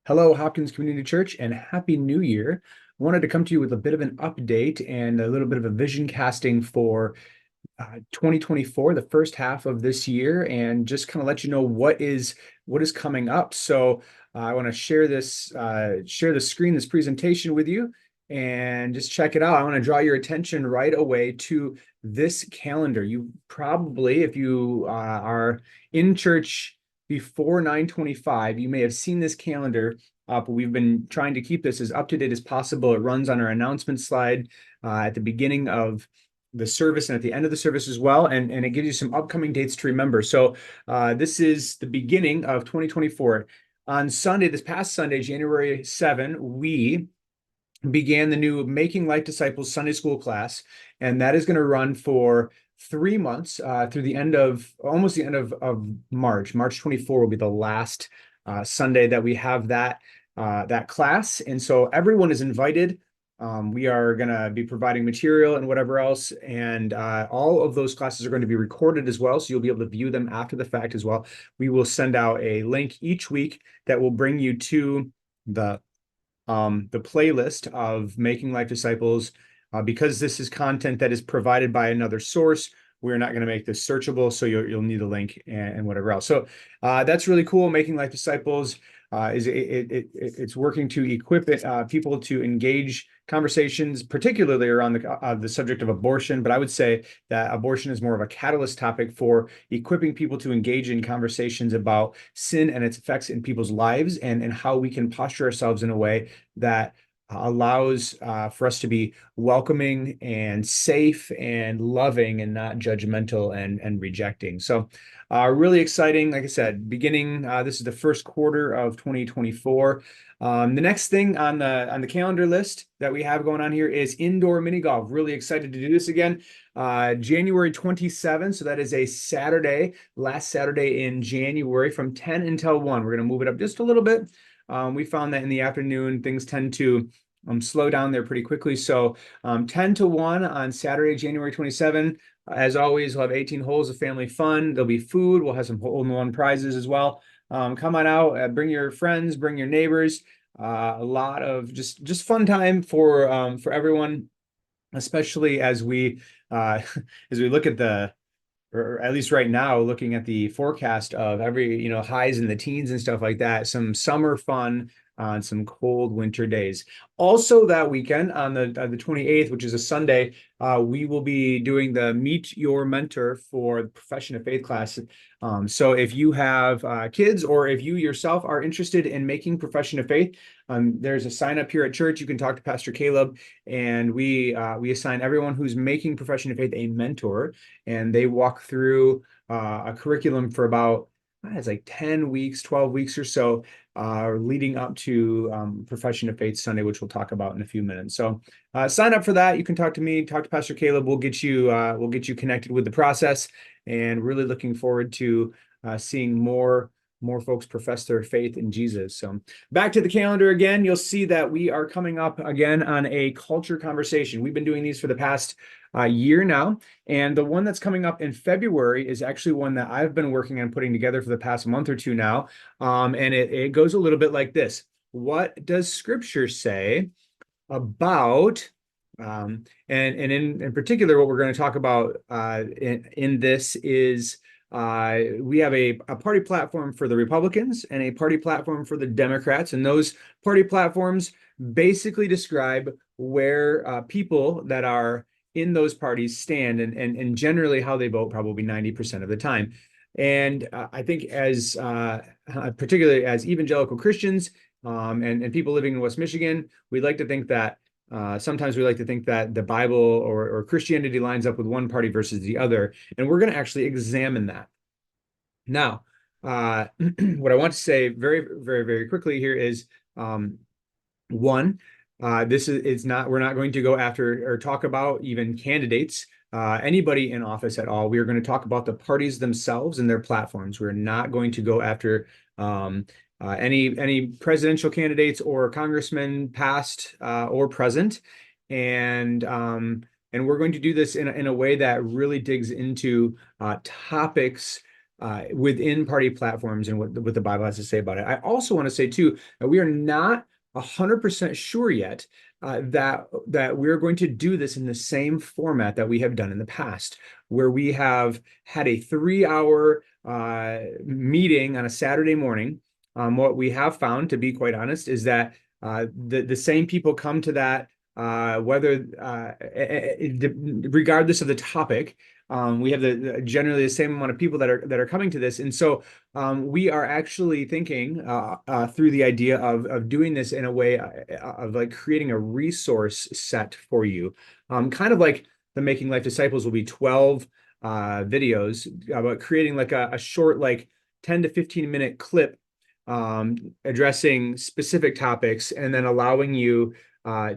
Hello, Hopkins Community Church, and Happy New Year. Wanted to come to you with a bit of an update and a little bit of a vision casting for 2024, the first half of this year, and just kind of let you know what is coming up. So I want to share the screen, this presentation with you, and just check it out. I want to draw your attention right away to this calendar. You probably, if you are in church before 925, you may have seen this calendar up. We've been trying to keep this as up to date as possible. It runs on our announcement slide at the beginning of the service and at the end of the service as well. And it gives you some upcoming dates to remember. So this is the beginning of 2024. On Sunday, this past Sunday, January 7, we began the new Making Life Disciples Sunday School class, and that is going to run for 3 months through the end of almost the end of March. March 24 will be the last Sunday that we have that class, and so everyone is invited. We are going to be providing material and whatever else, and all of those classes are going to be recorded as well, so you'll be able to view them after the fact as well. We will send out a link each week that will bring you to the playlist of Making Life Disciples. Because this is content that is provided by another source, we're not going to make this searchable, so you'll need a link and whatever else. So that's really cool. Making Life Disciples it's working to equip people to engage conversations, particularly around the subject of abortion. But I would say that abortion is more of a catalyst topic for equipping people to engage in conversations about sin and its effects in people's lives, and how we can posture ourselves in a way that allows for us to be welcoming and safe and loving and not judgmental and rejecting. So really exciting. Like I said, beginning this is the first quarter of 2024. The next thing on the calendar list that we have going on here is indoor mini golf. Really excited to do this again. January 27th, so that is a Saturday, last Saturday in January, from 10 until 1. We're going to move it up just a little bit. We found that in the afternoon, things tend to slow down there pretty quickly. So 10 to 1 on Saturday, January 27. As always, we'll have 18 holes of family fun. There'll be food. We'll have some hole-in-one prizes as well. Come on out, bring your friends, bring your neighbors. A lot of just fun time for everyone, especially as we as we look at or at least right now, looking at the forecast of every, highs in the teens and stuff like that, some summer fun on some cold winter days. Also that weekend on the 28th, which is a Sunday, we will be doing the Meet Your Mentor for the Profession of Faith class. So if you have kids, or if you yourself are interested in making profession of faith, there's a sign up here at church. You can talk to Pastor Caleb, and we assign everyone who's making profession of faith a mentor, and they walk through a curriculum for about it's like 10 weeks, 12 weeks or so, leading up to Profession of Faith Sunday, which we'll talk about in a few minutes. So sign up for that. You can talk to me, talk to Pastor Caleb. We'll get you connected with the process, and really looking forward to seeing more folks profess their faith in Jesus. So back to the calendar again, you'll see that we are coming up again on a culture conversation. We've been doing these for the past year now, and the one that's coming up in February is actually one that I've been working on putting together for the past month or two now, and it goes a little bit like this. What does Scripture say about and in particular, what we're going to talk about in this is we have a party platform for the Republicans and a party platform for the Democrats, and those party platforms basically describe where people that are in those parties stand, and generally how they vote, probably 90% of the time. And I think as particularly as evangelical Christians and people living in West Michigan, we'd like to think that sometimes we like to think that the Bible or Christianity lines up with one party versus the other, and we're going to actually examine that. Now, what I want to say very, very, very quickly here is, one, this is not, we're not going to go after or talk about even candidates, anybody in office at all. We are going to talk about the parties themselves and their platforms. We're not going to go after any presidential candidates or congressmen, past or present, and we're going to do this in a way that really digs into topics within party platforms and what the Bible has to say about it. I also want to say too that we are not 100% sure yet that we're going to do this in the same format that we have done in the past, where we have had a 3-hour meeting on a Saturday morning. What we have found, to be quite honest, is that the same people come to that whether regardless of the topic. We have generally the same amount of people that are coming to this, and so we are actually thinking through the idea of doing this in a way of like creating a resource set for you, kind of like the Making Life Disciples will be 12 videos about creating like a short, like 10 to 15 minute clip addressing specific topics, and then allowing you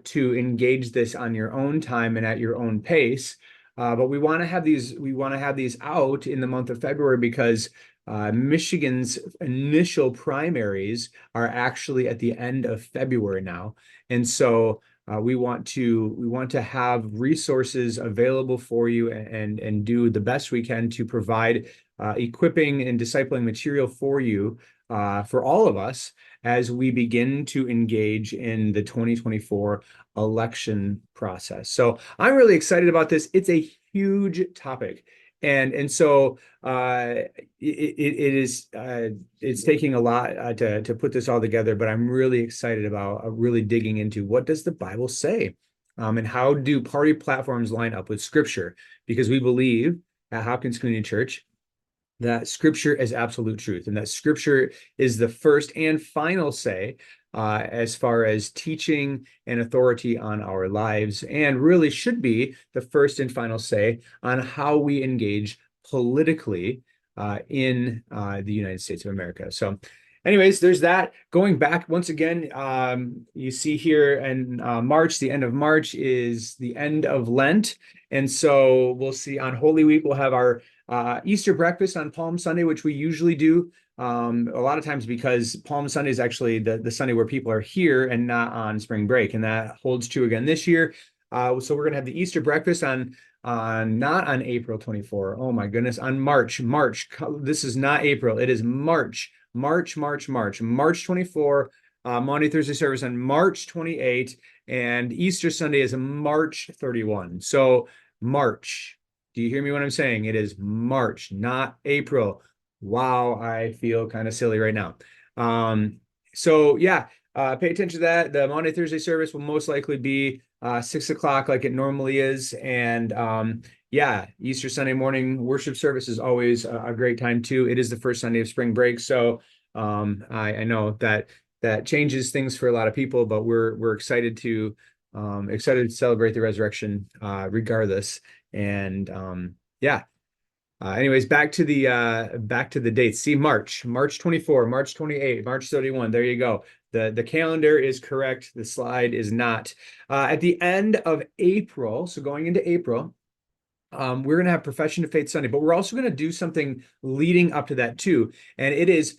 to engage this on your own time and at your own pace. But we want to have these out in the month of February because Michigan's initial primaries are actually at the end of February now, and so we want to have resources available for you and do the best we can to provide equipping and discipling material for you, for all of us, as we begin to engage in the 2024 election process. So I'm really excited about this. It's a huge topic. And so it's taking a lot to put this all together, but I'm really excited about really digging into what does the Bible say, and how do party platforms line up with Scripture? Because we believe at Hopkins Community Church that Scripture is absolute truth, and that Scripture is the first and final say as far as teaching and authority on our lives, and really should be the first and final say on how we engage politically in the United States of America. So anyways, there's that. Going back once again, you see here in March, the end of March is the end of Lent. And so we'll see on Holy Week, we'll have our Easter breakfast on Palm Sunday, which we usually do a lot of times, because Palm Sunday is actually the Sunday where people are here and not on spring break. And that holds true again this year. So we're going to have the Easter breakfast on not on April 24. Oh my goodness, on March. This is not April. It is March 24, Monday, Thursday service on March 28, and Easter Sunday is March 31. So March. Do you hear me when I'm saying it is March, not April? Wow, I feel kind of silly right now. So yeah, pay attention to that. The Monday, Thursday service will most likely be 6 o'clock like it normally is. And yeah, Easter Sunday morning worship service is always a great time too. It is the first Sunday of spring break. So I know that changes things for a lot of people, but we're excited to celebrate the resurrection regardless. And yeah. Anyways, back to the dates. See, March 24, March 28, March 31. There you go. The calendar is correct. The slide is not. At the end of April, so going into April, we're going to have Profession of Faith Sunday, but we're also going to do something leading up to that too. And it is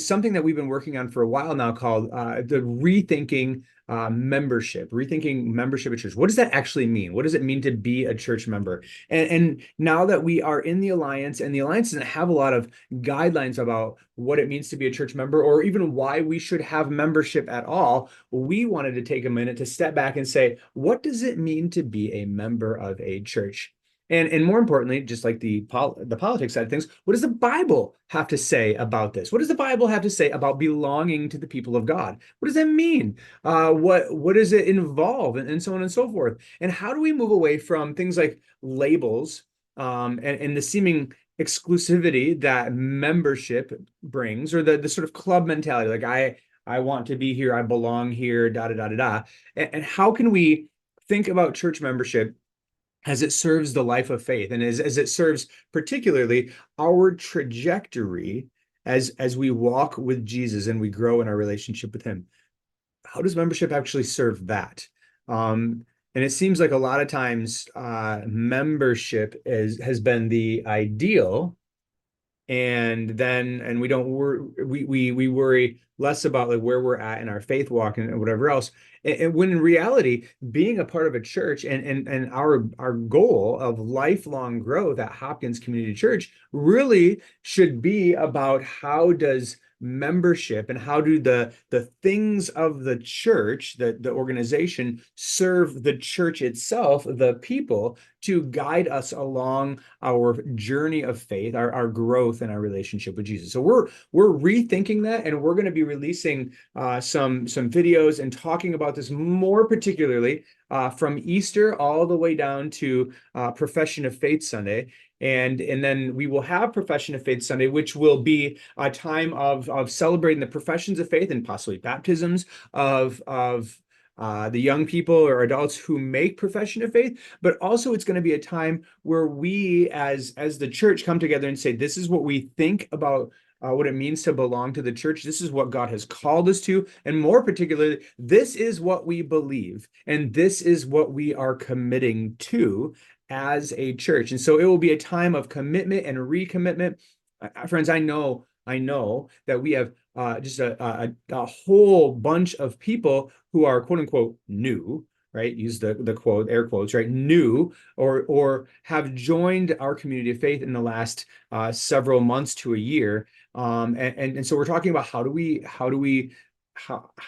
something that we've been working on for a while now, called the rethinking membership at church. What does that actually mean? What does it mean to be a church member? And now that we are in the Alliance, and the Alliance doesn't have a lot of guidelines about what it means to be a church member, or even why we should have membership at all, we wanted to take a minute to step back and say, what does it mean to be a member of a church? And more importantly, just like the politics side of things, what does the Bible have to say about this? What does the Bible have to say about belonging to the people of God? What does that mean? What does it involve? And so on and so forth. And how do we move away from things like labels and the seeming exclusivity that membership brings, or the sort of club mentality, like I want to be here, I belong here, da da da da da. And how can we think about church membership as it serves the life of faith, and as it serves particularly our trajectory as we walk with Jesus and we grow in our relationship with him? How does membership actually serve that? And it seems like a lot of times membership has been the ideal, and we don't we worry less about like where we're at in our faith walk and whatever else. And when in reality, being a part of a church and our goal of lifelong growth at Hopkins Community Church really should be about how does membership and how do the things of the church, the organization, serve the church itself, the people, to guide us along our journey of faith, our growth and our relationship with Jesus. So we're rethinking that, and we're going to be releasing some videos and talking about this more particularly from Easter all the way down to Profession of Faith Sunday. And then we will have Profession of Faith Sunday, which will be a time of celebrating the professions of faith and possibly baptisms of the young people or adults who make profession of faith. But also it's going to be a time where we as the church come together and say, this is what we think about what it means to belong to the church. This is what God has called us to. And more particularly, this is what we believe. And this is what we are committing to as a church. And so it will be a time of commitment and recommitment. Friends, I know that we have just a whole bunch of people who are quote unquote new, right? Use the quote, air quotes, right? New or have joined our community of faith in the last several months to a year. And so we're talking about how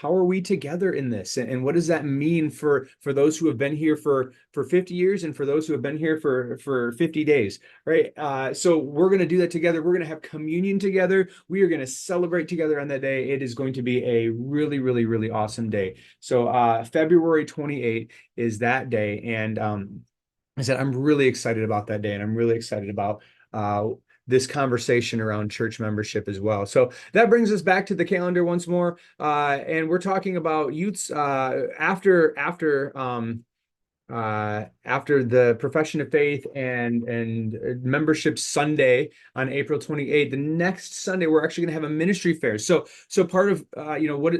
are we together in this, and what does that mean for those who have been here for 50 years and for those who have been here for 50 days, right? So we're going to do that together. We're going to have communion together. We are going to celebrate together on that day. It is going to be a really, really, really awesome day. So February 28th is that day, and I said I'm really excited about that day, and I'm really excited about this conversation around church membership as well. So that brings us back to the calendar once more. And we're talking about youths after the Profession of Faith and Membership Sunday on April 28th. The next Sunday, we're actually going to have a ministry fair. So part of what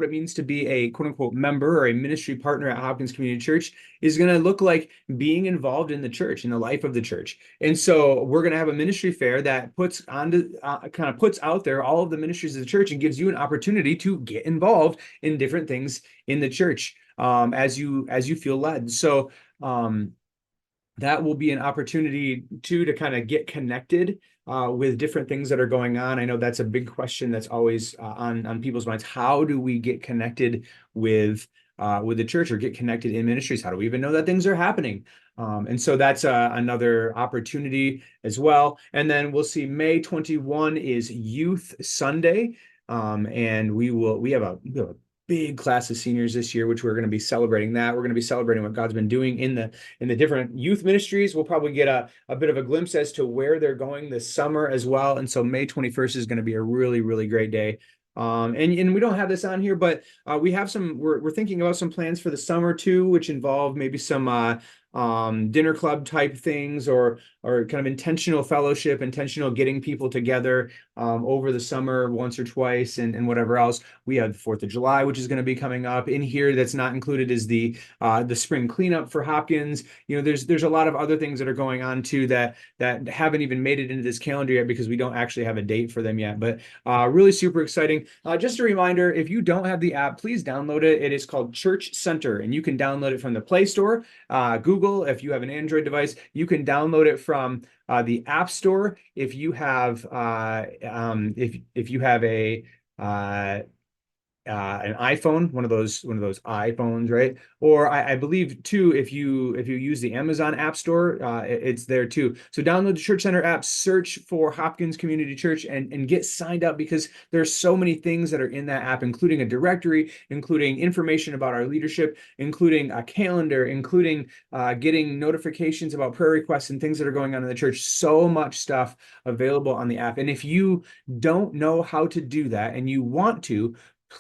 it means to be a quote unquote member or a ministry partner at Hopkins Community Church is going to look like being involved in the church, in the life of the church. And so we're going to have a ministry fair that puts out there all of the ministries of the church and gives you an opportunity to get involved in different things in the church as you feel led. So that will be an opportunity to kind of get connected with different things that are going on. I know that's a big question that's always on people's minds. How do we get connected with the church or get connected in ministries? How do we even know that things are happening? And so that's another opportunity as well. And then we'll see May 21 is Youth Sunday. And we have a big class of seniors this year, which we're going to be celebrating that. We're going to be celebrating what God's been doing in the different youth ministries. We'll probably get a bit of a glimpse as to where they're going this summer as well. And so May 21st is going to be a really, really great day. And we don't have this on here, but we have we're thinking about some plans for the summer too, which involve maybe some dinner club type things or kind of intentional fellowship, intentional getting people together over the summer once or twice and whatever else. We have the 4th of July, which is going to be coming up. In here that's not included is the spring cleanup for Hopkins. You know, there's a lot of other things that are going on too that haven't even made it into this calendar yet because we don't actually have a date for them yet. But really super exciting. Just a reminder, if you don't have the app, please download it. It is called Church Center, and you can download it from the Play Store, Google. If you have an Android device, you can download it from the App Store. If you have if you have an iPhone, one of those iPhones, right? Or I believe too, if you use the Amazon App Store, it's there too. So download the Church Center app, search for Hopkins Community Church, and get signed up because there's so many things that are in that app, including a directory, including information about our leadership, including a calendar, including getting notifications about prayer requests and things that are going on in the church. So much stuff available on the app. And if you don't know how to do that and you want to,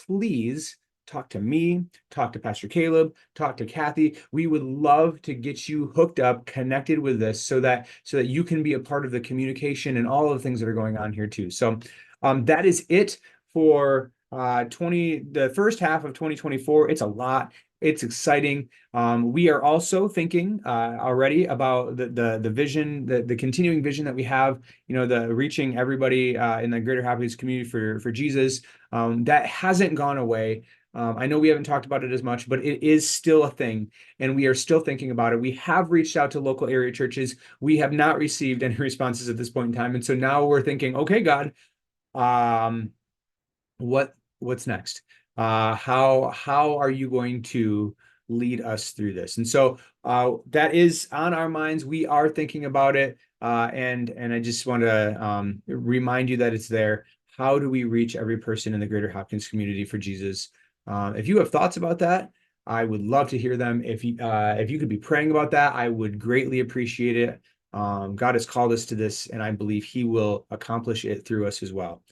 please talk to me, talk to Pastor Caleb, talk to Kathy. We would love to get you hooked up, connected with this so that you can be a part of the communication and all of the things that are going on here too. So that is it for The first half of 2024, it's a lot. It's exciting. We are also thinking already about the vision, the continuing vision that we have, the reaching everybody in the greater Happiness community for Jesus. That hasn't gone away. I know we haven't talked about it as much, but it is still a thing, and we are still thinking about it. We have reached out to local area churches. We have not received any responses at this point in time, and so now we're thinking, okay, God, um, what's next? How are you going to lead us through this? And so that is on our minds. We are thinking about it, and I just want to remind you that it's there. How do we reach every person in the Greater Hopkins community for Jesus? If you have thoughts about that, I would love to hear them. If you could be praying about that, I would greatly appreciate it. God has called us to this, and I believe He will accomplish it through us as well.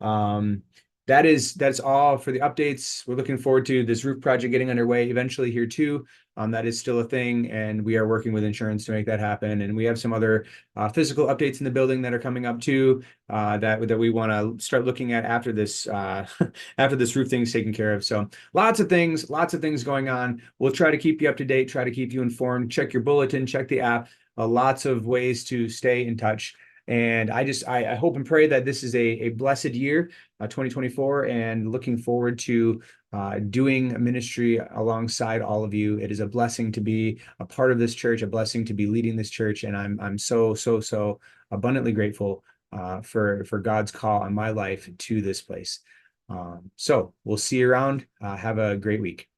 Um, that's all for the updates. We're looking forward to this roof project getting underway eventually here too. That is still a thing, and we are working with insurance to make that happen. And we have some other physical updates in the building that are coming up too, that we want to start looking at after this after this roof thing is taken care of. So lots of things going on. We'll try to keep you up to date, try to keep you informed. Check your bulletin, check the app. Lots of ways to stay in touch. And I hope and pray that this is a blessed year, 2024, and looking forward to doing ministry alongside all of you. It is a blessing to be a part of this church, a blessing to be leading this church, and I'm so abundantly grateful for God's call on my life to this place. So we'll see you around. Have a great week.